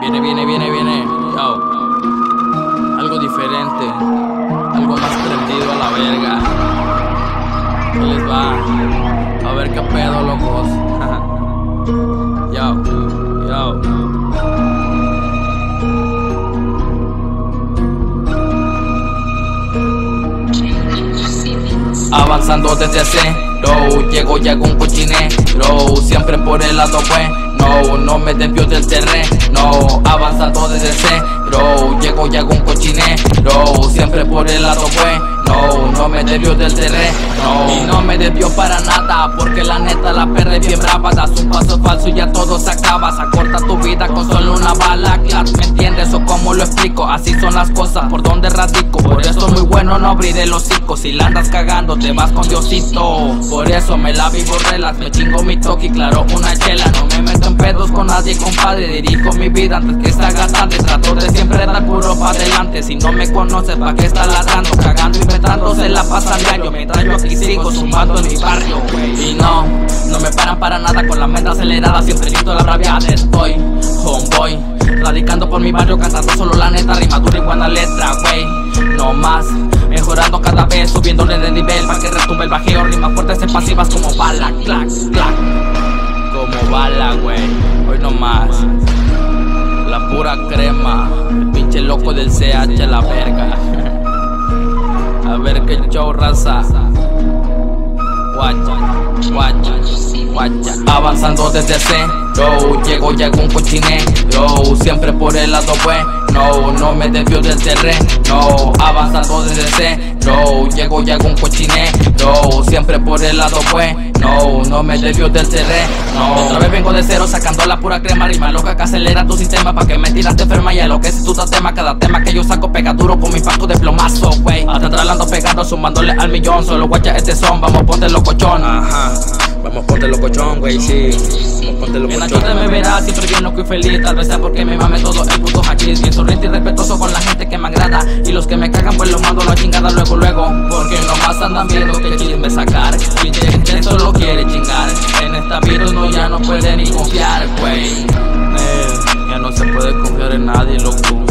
Viene, yo. Algo diferente, algo más prendido a la verga. ¿Qué les va? A ver qué pedo, locos. Yo. Avanzando desde cero, llego un cochinero, siempre por el lado bueno, no me desvío del terreno. Avanzando desde cero, llego un cochinero, siempre por el lado bueno, no me desvío del terreno. Y no me desvío para nada, porque la neta la perra es bien brava. Das un paso falso y ya todo se acaba. Se acorta tu vida con solo una bala, claro, ¿me entiendes o cómo lo explico? Así son las cosas, por donde radico. Por eso es muy bueno no abrir el hocico. Si la andas cagando te vas con Diosito. Por eso me la vivo relax, me chingo mi toque y claro una chela. No me meto en pedos con nadie, compadre. Dirijo mi vida antes que esta gastante. Trato de siempre dar puro pa' adelante. Si no me conoces, ¿pa' qué está ladrando? Cagando, inventando, se la pasan de año. Mientras yo aquí sigo zumbando en mi barrio. Y no me paran para nada con la mente acelerada. Siempre listo la rabia estoy, homeboy. Radicando por mi barrio, cantando solo la neta. Rima dura y buena letra, wey. No más, mejorando cada vez, subiéndole de nivel para que retumbe el bajeo. Rimas fuertes y pasivas como bala, clac, clac. Como bala, wey. Hoy no más. La pura crema. El pinche loco del CH a la verga. A ver qué show, raza. Guacha. Avanzando desde cero, llego un cochinero, siempre por el lado bueno, no me desvío del terreno. Avanzando desde cero, llego un cochinero, siempre por el lado bueno, no me desvío del terreno. Otra vez vengo de cero sacando la pura crema. Rima loca que acelera tu sistema pa' que me tiras de enferma. Y a lo que es tu tema, cada tema que yo saco pega duro con mi paco de plomazo, wey. Hasta atrás ando pegando, sumándole al millón. Solo guacha este son, vamos ponte locochón. Ajá, vamos ponte locochón, wey, sí. Vamos ponte locochón. En la chota me verás siempre bien loco y feliz. Tal vez sea porque me mame todo el puto hachís. Bien sonriente y respetuoso con la gente que me agrada. Y los que me cagan pues los mando a la chingada luego. Porque nomás andan viendo que chisme sacar. Y gente solo quiere chingar. En esta vida uno ya no puede ni confiar, güey. Ya no se puede confiar en nadie, loco.